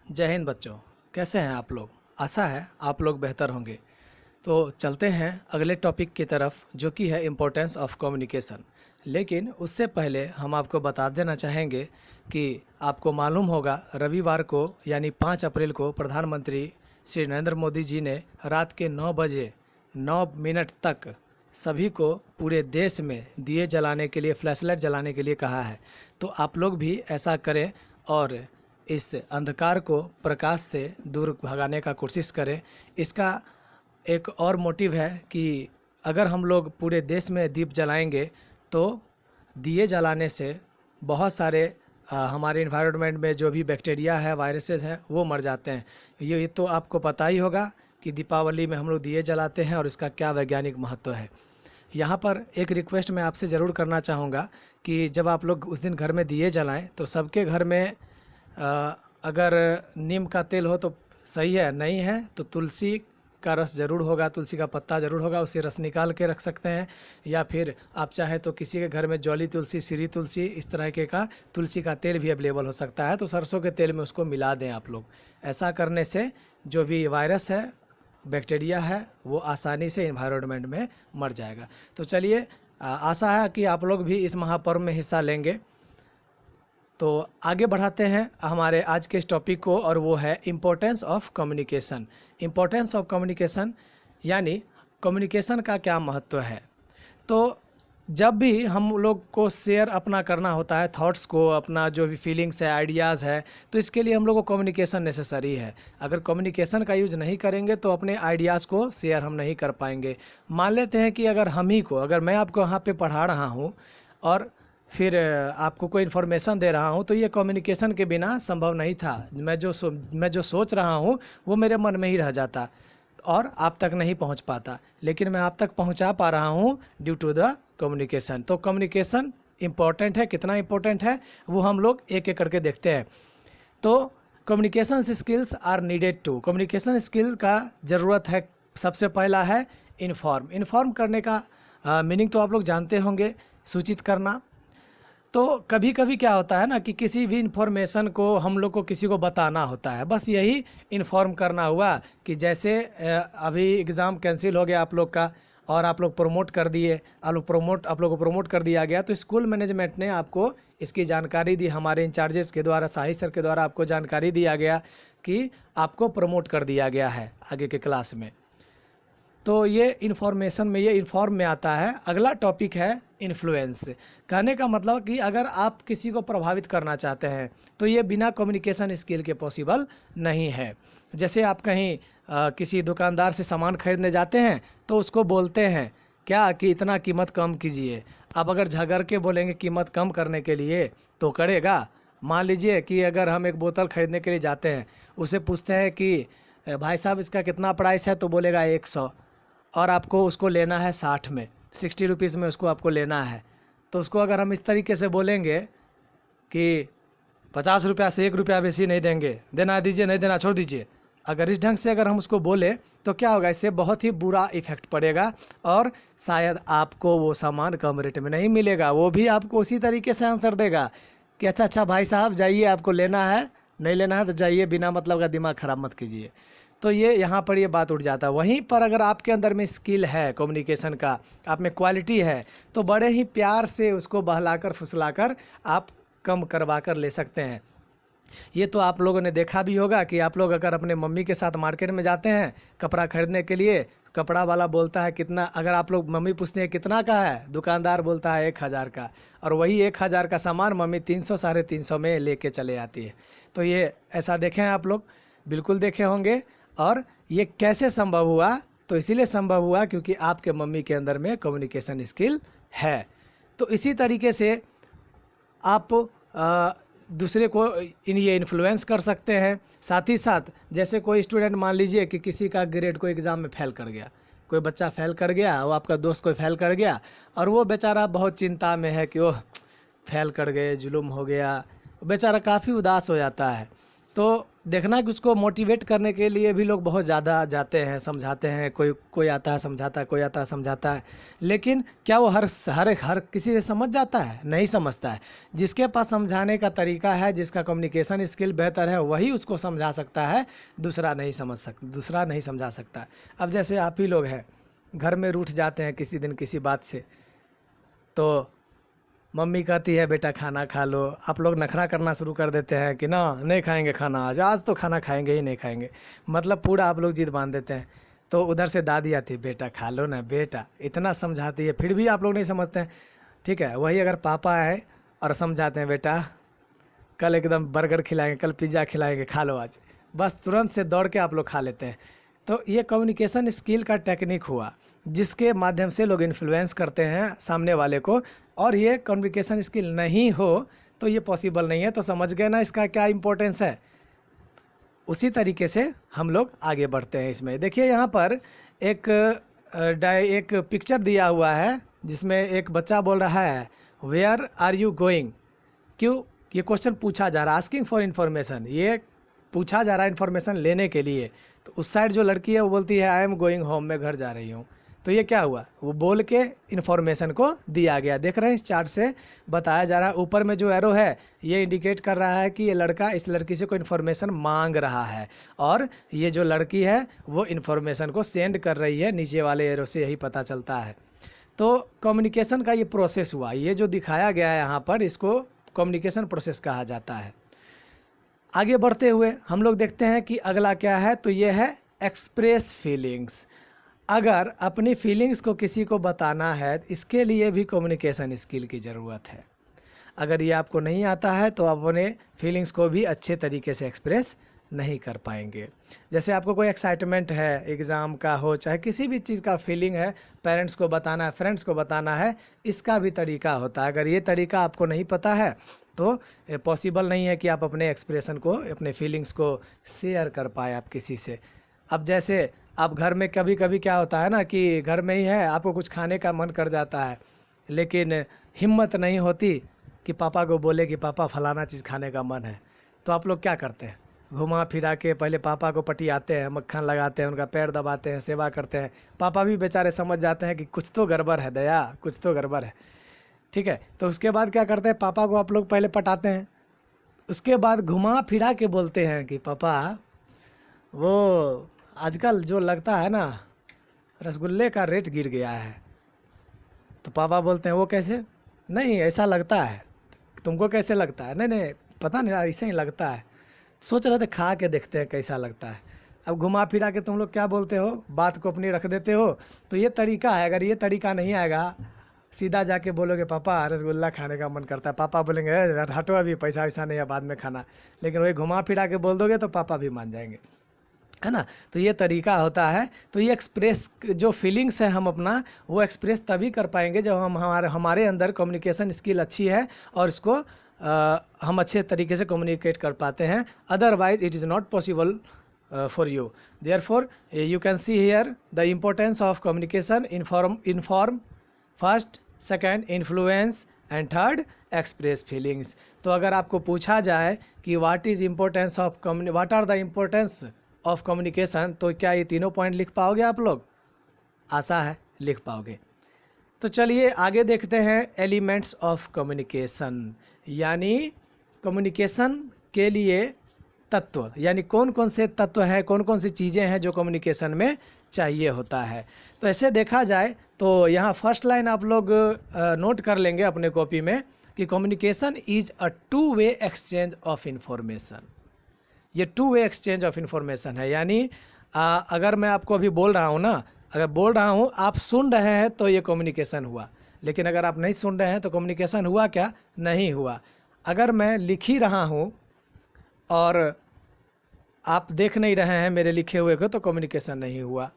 जय हिंद बच्चों। कैसे हैं आप लोग? आशा है आप लोग बेहतर होंगे। तो चलते हैं अगले टॉपिक की तरफ, जो कि है इम्पोर्टेंस ऑफ कम्युनिकेशन। लेकिन उससे पहले हम आपको बता देना चाहेंगे कि आपको मालूम होगा रविवार को यानी 5 अप्रैल को प्रधानमंत्री श्री नरेंद्र मोदी जी ने रात के 9 बजे 9 मिनट तक सभी को पूरे देश में दिए जलाने के लिए, फ्लैशलाइट जलाने के लिए कहा है। तो आप लोग भी ऐसा करें और इस अंधकार को प्रकाश से दूर भगाने का कोशिश करें। इसका एक और मोटिव है कि अगर हम लोग पूरे देश में दीप जलाएंगे तो दिए जलाने से बहुत सारे हमारे इन्वायरमेंट में जो भी बैक्टीरिया है, वायरसेस हैं, वो मर जाते हैं। ये तो आपको पता ही होगा कि दीपावली में हम लोग दिए जलाते हैं और इसका क्या वैज्ञानिक महत्व है। यहाँ पर एक रिक्वेस्ट मैं आपसे ज़रूर करना चाहूँगा कि जब आप लोग उस दिन घर में दिए जलाएं तो सबके घर में अगर नीम का तेल हो तो सही है, नहीं है तो तुलसी का रस ज़रूर होगा, तुलसी का पत्ता ज़रूर होगा, उसे रस निकाल के रख सकते हैं। या फिर आप चाहें तो किसी के घर में जौली तुलसी, श्री तुलसी, इस तरह के का तुलसी का तेल भी अवेलेबल हो सकता है, तो सरसों के तेल में उसको मिला दें आप लोग। ऐसा करने से जो भी वायरस है, बैक्टीरिया है, वो आसानी से इन्वायरमेंट में मर जाएगा। तो चलिए, आशा है कि आप लोग भी इस महापर्व में हिस्सा लेंगे। तो आगे बढ़ाते हैं हमारे आज के इस टॉपिक को, और वो है importance of communication. Importance of communication यानी कम्युनिकेशन का क्या महत्व है। तो जब भी हम लोग को शेयर अपना करना होता है, थॉट्स को, अपना जो भी फीलिंग्स है, आइडियाज़ है, तो इसके लिए हम लोग को कम्युनिकेशन नेसेसरी है। अगर कम्युनिकेशन का यूज़ नहीं करेंगे तो अपने आइडियाज़ को शेयर हम नहीं कर पाएंगे। मान लेते हैं कि अगर मैं आपको वहाँ पे पढ़ा रहा हूँ और फिर आपको कोई इन्फॉर्मेशन दे रहा हूँ, तो ये कम्युनिकेशन के बिना संभव नहीं था। मैं जो सोच रहा हूँ वो मेरे मन में ही रह जाता और आप तक नहीं पहुँच पाता, लेकिन मैं आप तक पहुँचा पा रहा हूँ ड्यू टू द कम्युनिकेशन। तो कम्युनिकेशन इम्पॉर्टेंट है, कितना इम्पोर्टेंट है वो हम लोग एक एक करके देखते हैं। तो communication skills are needed to, communication skill का ज़रूरत है। सबसे पहला है इन्फॉर्म करने का मीनिंग तो आप लोग जानते होंगे, सूचित करना। तो कभी कभी क्या होता है ना कि किसी भी इन्फॉर्मेशन को हम लोग को किसी को बताना होता है, बस यही इन्फॉर्म करना हुआ कि जैसे अभी एग्ज़ाम कैंसिल हो गया आप लोग का और आप लोग प्रमोट कर दिए, आप लोग को प्रमोट कर दिया गया, तो स्कूल मैनेजमेंट ने आपको इसकी जानकारी दी, हमारे इंचार्जेस के द्वारा, साहिल सर के द्वारा आपको जानकारी दिया गया कि आपको प्रमोट कर दिया गया है आगे के क्लास में। तो ये इन्फॉर्मेशन में, ये इन्फॉर्म में आता है। अगला टॉपिक है इन्फ्लुएंस। कहने का मतलब कि अगर आप किसी को प्रभावित करना चाहते हैं तो ये बिना कम्युनिकेशन स्किल के पॉसिबल नहीं है। जैसे आप कहीं किसी दुकानदार से सामान खरीदने जाते हैं तो उसको बोलते हैं क्या कि इतना कीमत कम कीजिए। अब अगर झगड़ के बोलेंगे कीमत कम करने के लिए तो करेगा? मान लीजिए कि अगर हम एक बोतल खरीदने के लिए जाते हैं, उसे पूछते हैं कि भाई साहब इसका कितना प्राइस है, तो बोलेगा 100, और आपको उसको लेना है 60 में, 60 रुपीज़ में उसको आपको लेना है। तो उसको अगर हम इस तरीके से बोलेंगे कि 50 रुपया से 1 रुपया बेसी नहीं देंगे, देना दीजिए, नहीं देना छोड़ दीजिए, अगर इस ढंग से अगर हम उसको बोले तो क्या होगा, इससे बहुत ही बुरा इफ़ेक्ट पड़ेगा और शायद आपको वो सामान कम रेट में नहीं मिलेगा। वो भी आपको उसी तरीके से आंसर देगा कि अच्छा भाई साहब जाइए, आपको लेना है, नहीं लेना है तो जाइए, बिना मतलब का दिमाग ख़राब मत कीजिए। तो ये यहाँ पर ये बात उठ जाता है। वहीं पर अगर आपके अंदर में स्किल है कम्युनिकेशन का, आप में क्वालिटी है, तो बड़े ही प्यार से उसको बहलाकर फुसलाकर आप कम करवा कर ले सकते हैं। ये तो आप लोगों ने देखा भी होगा कि आप लोग अगर अपने मम्मी के साथ मार्केट में जाते हैं कपड़ा खरीदने के लिए, कपड़ा वाला बोलता है कितना, अगर आप लोग मम्मी पूछते हैं कितना का है, दुकानदार बोलता है 1000 का, और वही 1000 का सामान मम्मी 300 साढ़े 300 में लेके चले आती है। तो ये ऐसा देखे हैं आप लोग, बिल्कुल देखे होंगे। और ये कैसे संभव हुआ? तो इसीलिए संभव हुआ क्योंकि आपके मम्मी के अंदर में कम्युनिकेशन स्किल है। तो इसी तरीके से आप दूसरे को ये इन्फ्लुएंस कर सकते हैं। साथ ही साथ जैसे कोई स्टूडेंट, मान लीजिए कि किसी का ग्रेड को एग्ज़ाम में फ़ेल कर गया, कोई बच्चा फ़ेल कर गया, वो आपका दोस्त कोई फ़ेल कर गया, और वो बेचारा बहुत चिंता में है कि ओह फ़ेल कर गए, जुल्म हो गया, बेचारा काफ़ी उदास हो जाता है। तो देखना कि उसको मोटिवेट करने के लिए भी लोग बहुत ज़्यादा जाते हैं, समझाते हैं, कोई कोई आता है समझाता है, कोई आता है समझाता है, लेकिन क्या वो हर हर हर किसी से समझ जाता है? नहीं समझता है। जिसके पास समझाने का तरीका है, जिसका कम्युनिकेशन स्किल बेहतर है, वही उसको समझा सकता है, दूसरा नहीं समझा सकता है। अब जैसे आप ही लोग हैं, घर में रूठ जाते हैं किसी दिन किसी बात से, तो मम्मी कहती है बेटा खाना खा लो, आप लोग नखरा करना शुरू कर देते हैं कि ना नहीं खाएंगे खाना, आज तो खाना खाएंगे ही नहीं खाएंगे, मतलब पूरा आप लोग जिद बांध देते हैं। तो उधर से दादी आती है, बेटा खा लो ना बेटा, इतना समझाती है, फिर भी आप लोग नहीं समझते हैं। ठीक है, वही अगर पापा है और समझाते हैं, बेटा कल एकदम बर्गर खिलाएंगे, कल पिज़्ज़ा खिलाएंगे, खा लो आज, बस तुरंत से दौड़ के आप लोग खा लेते हैं। तो ये कम्युनिकेशन स्किल का टेक्निक हुआ, जिसके माध्यम से लोग इन्फ्लुएंस करते हैं सामने वाले को। और ये कम्युनिकेशन स्किल नहीं हो तो ये पॉसिबल नहीं है। तो समझ गए ना इसका क्या इम्पोर्टेंस है। उसी तरीके से हम लोग आगे बढ़ते हैं इसमें। देखिए यहाँ पर एक पिक्चर दिया हुआ है, जिसमें एक बच्चा बोल रहा है वेयर आर यू गोइंग। क्यों ये क्वेश्चन पूछा जा रहा है, आस्किंग फॉर इन्फॉर्मेशन, ये पूछा जा रहा है इन्फॉर्मेशन लेने के लिए। तो उस साइड जो लड़की है वो बोलती है आई एम गोइंग होम, मैं घर जा रही हूँ। तो ये क्या हुआ, वो बोल के इन्फॉर्मेशन को दिया गया। देख रहे हैं इस चार्ट से बताया जा रहा है, ऊपर में जो एरो है ये इंडिकेट कर रहा है कि ये लड़का इस लड़की से कोई इन्फॉर्मेशन मांग रहा है, और ये जो लड़की है वो इन्फॉर्मेशन को सेंड कर रही है। नीचे वाले एरो से यही पता चलता है। तो कम्युनिकेशन का ये प्रोसेस हुआ, ये जो दिखाया गया है यहाँ पर, इसको कम्युनिकेशन प्रोसेस कहा जाता है। आगे बढ़ते हुए हम लोग देखते हैं कि अगला क्या है, तो ये है एक्सप्रेस फीलिंग्स। अगर अपनी फीलिंग्स को किसी को बताना है, इसके लिए भी कम्युनिकेशन स्किल की ज़रूरत है। अगर ये आपको नहीं आता है तो आप अपने फीलिंग्स को भी अच्छे तरीके से एक्सप्रेस नहीं कर पाएंगे। जैसे आपको कोई एक्साइटमेंट है, एग्ज़ाम का हो चाहे किसी भी चीज़ का फीलिंग है, पेरेंट्स को बताना है, फ्रेंड्स को बताना है, इसका भी तरीका होता है। अगर ये तरीका आपको नहीं पता है तो पॉसिबल नहीं है कि आप अपने एक्सप्रेशन को, अपने फीलिंग्स को शेयर कर पाए आप किसी से। अब जैसे आप घर में कभी कभी क्या होता है ना कि घर में ही है, आपको कुछ खाने का मन कर जाता है, लेकिन हिम्मत नहीं होती कि पापा को बोले कि पापा फलाना चीज़ खाने का मन है। तो आप लोग क्या करते हैं, घुमा फिरा के पहले पापा को पटियाते हैं, मक्खन लगाते हैं, उनका पैर दबाते हैं, सेवा करते हैं। पापा भी बेचारे समझ जाते हैं कि कुछ तो गड़बड़ है दया, कुछ तो गड़बड़ है। ठीक है, तो उसके बाद क्या करते हैं, पापा को आप लोग पहले पटाते हैं, उसके बाद घुमा फिरा के बोलते हैं कि पापा वो आजकल जो लगता है ना रसगुल्ले का रेट गिर गया है। तो पापा बोलते हैं वो कैसे, नहीं ऐसा लगता है। तुमको कैसे लगता है, नहीं नहीं पता नहीं ऐसे ही लगता है, सोच रहे थे खा के देखते हैं कैसा लगता है। अब घुमा फिरा के तुम लोग क्या बोलते हो, बात को अपनी रख देते हो। तो ये तरीका है, अगर ये तरीका नहीं आएगा, सीधा जाके बोलोगे पापा रसगुल्ला खाने का मन करता है, पापा बोलेंगे यार हटो अभी पैसा वैसा नहीं है, बाद में खाना। लेकिन वही घुमा फिरा के बोल दोगे तो पापा भी मान जाएंगे, है ना। तो ये तरीका होता है। तो ये एक्सप्रेस जो फीलिंग्स है हम अपना, वो एक्सप्रेस तभी कर पाएंगे जब हमारे अंदर कम्युनिकेशन स्किल अच्छी है और इसको हम अच्छे तरीके से कम्युनिकेट कर पाते हैं। Otherwise it is not possible for you. Therefore you can see here the importance of communication, inform first, second influence and third express feelings. तो अगर आपको पूछा जाए कि what are the importance of communication, तो क्या ये तीनों पॉइंट लिख पाओगे आप लोग? आशा है लिख पाओगे। तो चलिए आगे देखते हैं एलिमेंट्स ऑफ कम्युनिकेशन, यानी कम्युनिकेशन के लिए तत्व, यानी कौन कौन से तत्व हैं, कौन कौन सी चीज़ें हैं जो कम्युनिकेशन में चाहिए होता है। तो ऐसे देखा जाए तो यहाँ फर्स्ट लाइन आप लोग नोट कर लेंगे अपने कॉपी में कि communication is a two way exchange of information. ये two way exchange of information है, यानी अगर मैं आपको अभी बोल रहा हूँ ना, अगर बोल रहा हूँ आप सुन रहे हैं तो ये कम्युनिकेशन हुआ, लेकिन अगर आप नहीं सुन रहे हैं तो कम्युनिकेशन हुआ क्या? नहीं हुआ। अगर मैं लिख ही रहा हूँ और आप देख नहीं रहे हैं मेरे लिखे हुए को, तो कम्युनिकेशन नहीं हुआ।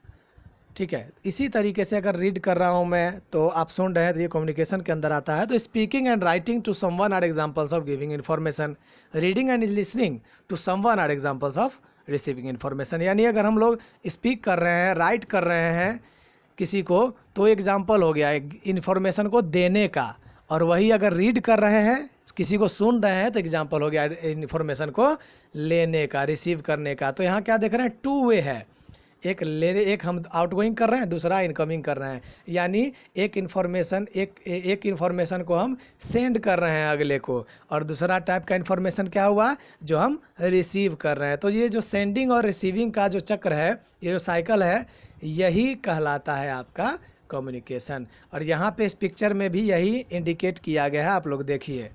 ठीक है, इसी तरीके से अगर रीड कर रहा हूँ मैं तो आप सुन रहे हैं तो ये कम्युनिकेशन के अंदर आता है। तो speaking and writing to someone are examples of giving information, reading and listening to someone are examples of receiving information. यानी अगर हम लोग स्पीक कर रहे हैं, राइट कर रहे हैं किसी को, तो एग्जाम्पल हो गया इन्फॉर्मेशन को देने का, और वही अगर रीड कर रहे हैं, किसी को सुन रहे हैं, तो एग्जाम्पल हो गया इन्फॉर्मेशन को लेने का, रिसीव करने का। तो यहाँ क्या देख रहे हैं, टू वे है, एक हम आउटगोइंग कर रहे हैं, दूसरा इनकमिंग कर रहे हैं। यानी एक इन्फॉर्मेशन को हम सेंड कर रहे हैं अगले को, और दूसरा टाइप का इन्फॉर्मेशन क्या हुआ, जो हम रिसीव कर रहे हैं। तो ये जो सेंडिंग और रिसीविंग का जो चक्र है, ये जो साइकिल है, यही कहलाता है आपका कम्युनिकेशन। और यहाँ पे इस पिक्चर में भी यही इंडिकेट किया गया है। आप लोग देखिए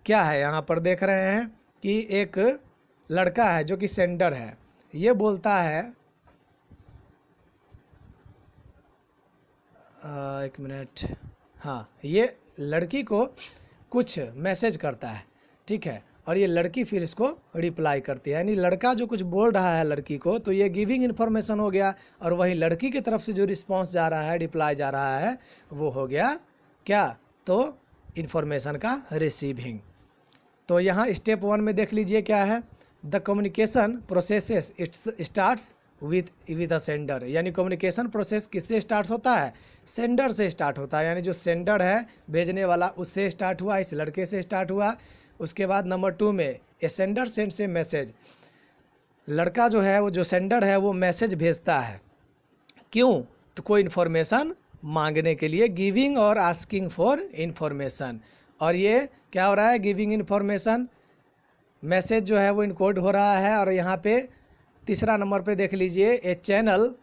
क्या है, यहाँ पर देख रहे हैं कि एक लड़का है जो कि सेंडर है, ये बोलता है एक मिनट, हाँ, ये लड़की को कुछ मैसेज करता है, ठीक है, और ये लड़की फिर इसको रिप्लाई करती है। यानी लड़का जो कुछ बोल रहा है लड़की को, तो ये गिविंग इन्फॉर्मेशन हो गया, और वहीं लड़की की तरफ से जो रिस्पांस जा रहा है, रिप्लाई जा रहा है, वो हो गया क्या, तो इन्फॉर्मेशन का रिसीविंग। तो यहाँ स्टेप 1 में देख लीजिए क्या है, the communication processes it's starts with a sender. यानी कम्युनिकेशन प्रोसेस किससे स्टार्ट होता है, सेंडर से स्टार्ट होता है। यानी जो सेंडर है, भेजने वाला, उससे स्टार्ट हुआ, इस लड़के से स्टार्ट हुआ। उसके बाद नंबर 2 में ए सेंडर सेंड्स ए मैसेज, लड़का जो है, वो जो सेंडर है, वो मैसेज भेजता है, क्यों, तो कोई इन्फॉर्मेशन मांगने के लिए, गिविंग और आस्किंग फॉर इन्फॉर्मेशन। और ये क्या हो रहा है, गिविंग इन्फॉर्मेशन, मैसेज जो है वो इनकोड हो रहा है। और यहाँ पे तीसरा नंबर पे देख लीजिए, ए चैनल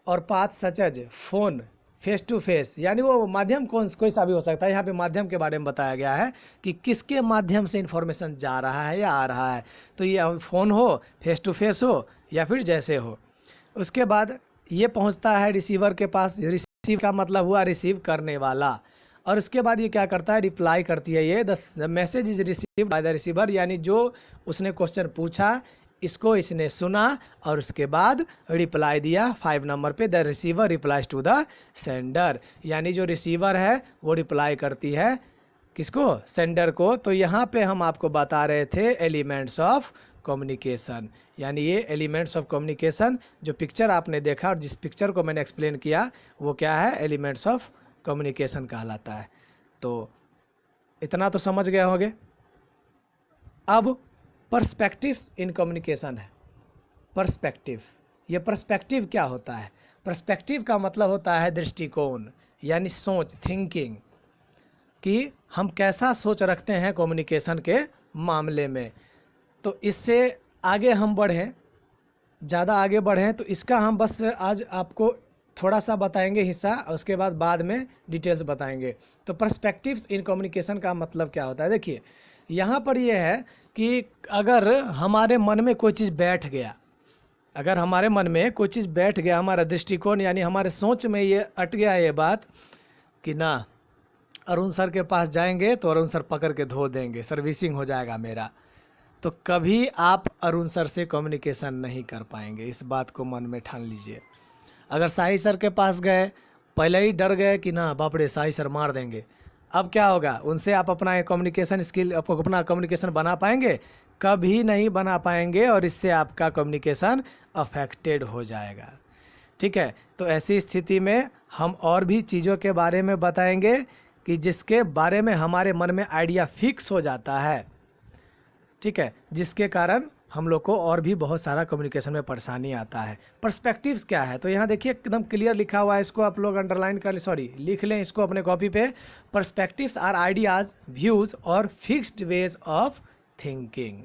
और path such as phone, face to face, यानी वो माध्यम कोई सा भी हो सकता है। यहाँ पे माध्यम के बारे में बताया गया है कि किसके माध्यम से इन्फॉर्मेशन जा रहा है या आ रहा है। तो ये फ़ोन हो, फेस टू फेस हो, या फिर जैसे हो। उसके बाद ये पहुँचता है रिसीवर के पास, रिसीव का मतलब हुआ रिसीव करने वाला। और उसके बाद ये क्या करता है, रिप्लाई करती है, ये the message is received by the receiver. यानी जो उसने क्वेश्चन पूछा, इसको इसने सुना और उसके बाद रिप्लाई दिया 5 नंबर पे, the receiver replies to the sender. यानी जो रिसीवर है वो रिप्लाई करती है किसको, सेंडर को। तो यहाँ पे हम आपको बता रहे थे एलिमेंट्स ऑफ कम्युनिकेशन। यानी ये एलिमेंट्स ऑफ कम्युनिकेशन, जो पिक्चर आपने देखा और जिस पिक्चर को मैंने एक्सप्लेन किया, वो क्या है, एलिमेंट्स ऑफ कम्युनिकेशन कहलाता है। तो इतना तो समझ गए होंगे। अब पर्सपेक्टिव्स इन कम्युनिकेशन है। पर्सपेक्टिव, ये पर्सपेक्टिव क्या होता है, पर्सपेक्टिव का मतलब होता है दृष्टिकोण, यानी सोच, थिंकिंग, कि हम कैसा सोच रखते हैं कम्युनिकेशन के मामले में। तो इससे आगे हम बढ़ें, ज़्यादा आगे बढ़ें, तो इसका हम बस आज आपको थोड़ा सा बताएंगे हिस्सा, और उसके बाद में डिटेल्स बताएंगे। तो पर्सपेक्टिव्स इन कम्युनिकेशन का मतलब क्या होता है, देखिए यहाँ पर ये है कि अगर हमारे मन में कोई चीज़ बैठ गया, अगर हमारे मन में कोई चीज़ बैठ गया, हमारा दृष्टिकोण यानी हमारे सोच में ये अट गया ये बात कि ना, अरुण सर के पास जाएंगे तो अरुण सर पकड़ के धो देंगे, सर्विसिंग हो जाएगा मेरा, तो कभी आप अरुण सर से कम्युनिकेशन नहीं कर पाएंगे। इस बात को मन में ठान लीजिए। अगर साहिल सर के पास गए, पहले ही डर गए कि ना बाप रे साहिल सर मार देंगे, अब क्या होगा, उनसे आप अपना कम्युनिकेशन स्किल, अपना कम्युनिकेशन बना पाएंगे, कभी नहीं बना पाएंगे, और इससे आपका कम्युनिकेशन अफेक्टेड हो जाएगा। ठीक है, तो ऐसी स्थिति में हम और भी चीज़ों के बारे में बताएंगे कि जिसके बारे में हमारे मन में आइडिया फिक्स हो जाता है, ठीक है, जिसके कारण हम लोग को और भी बहुत सारा कम्युनिकेशन में परेशानी आता है। पर्सपेक्टिव्स क्या है, तो यहाँ देखिए एकदम क्लियर लिखा हुआ है, इसको आप लोग अंडरलाइन कर, सॉरी लिख लें इसको अपने कॉपी पे। पर्सपेक्टिव्स आर आइडियाज़, व्यूज़ और fixed ways of thinking,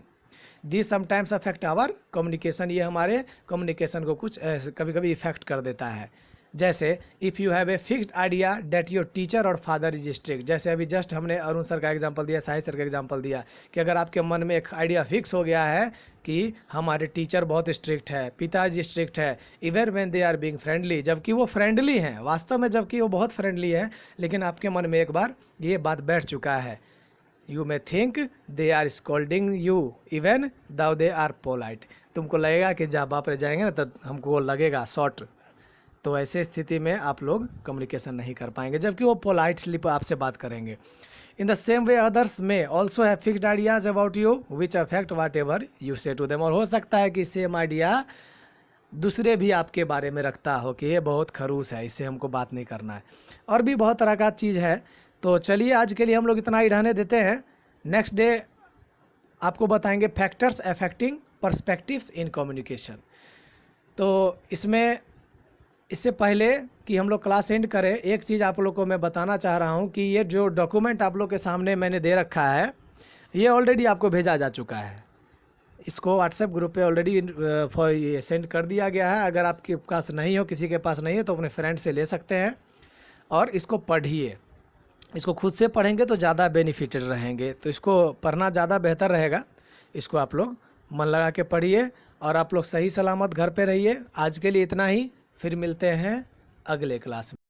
this sometimes affect our communication. ये हमारे कम्युनिकेशन को कुछ कभी कभी इफेक्ट कर देता है। जैसे if you have a fixed idea that your teacher और फादर इज स्ट्रिक्ट, जैसे अभी जस्ट हमने अरुण सर का एग्जांपल दिया, साहिल सर का एग्जांपल दिया, कि अगर आपके मन में एक आइडिया फिक्स हो गया है कि हमारे टीचर बहुत स्ट्रिक्ट है, पिताजी स्ट्रिक्ट है, even when they are being friendly, जबकि वो फ्रेंडली हैं वास्तव में, जबकि वो बहुत फ्रेंडली है, लेकिन आपके मन में एक बार ये बात बैठ चुका है, you may think they are scolding you even though they are polite, तुमको लगेगा कि जब बाप रे जाएंगे ना तो हमको लगेगा शॉर्ट। तो ऐसे स्थिति में आप लोग कम्युनिकेशन नहीं कर पाएंगे, जबकि वो पोलाइटली आपसे बात करेंगे। In the same way others may also have fixed ideas about you which affect whatever you say to them, और हो सकता है कि सेम आइडिया दूसरे भी आपके बारे में रखता हो कि ये बहुत खरूस है, इससे हमको बात नहीं करना है, और भी बहुत तरह का चीज़ है। तो चलिए आज के लिए हम लोग इतना ही रहने देते हैं। नेक्स्ट डे आपको बताएंगे factors affecting perspectives in communication. तो इससे पहले कि हम लोग क्लास एंड करें, एक चीज़ आप लोग को मैं बताना चाह रहा हूँ कि ये जो डॉक्यूमेंट आप लोग के सामने मैंने दे रखा है, ये ऑलरेडी आपको भेजा जा चुका है। इसको व्हाट्सएप ग्रुप पे ऑलरेडी ये सेंड कर दिया गया है। अगर आपके पास नहीं हो, किसी के पास नहीं है, तो अपने फ्रेंड से ले सकते हैं और इसको पढ़िए। इसको खुद से पढ़ेंगे तो ज़्यादा बेनिफिटेड रहेंगे, तो इसको पढ़ना ज़्यादा बेहतर रहेगा। इसको आप लोग मन लगा के पढ़िए और आप लोग सही सलामत घर पे रहिए। आज के लिए इतना ही, फिर मिलते हैं अगले क्लास में।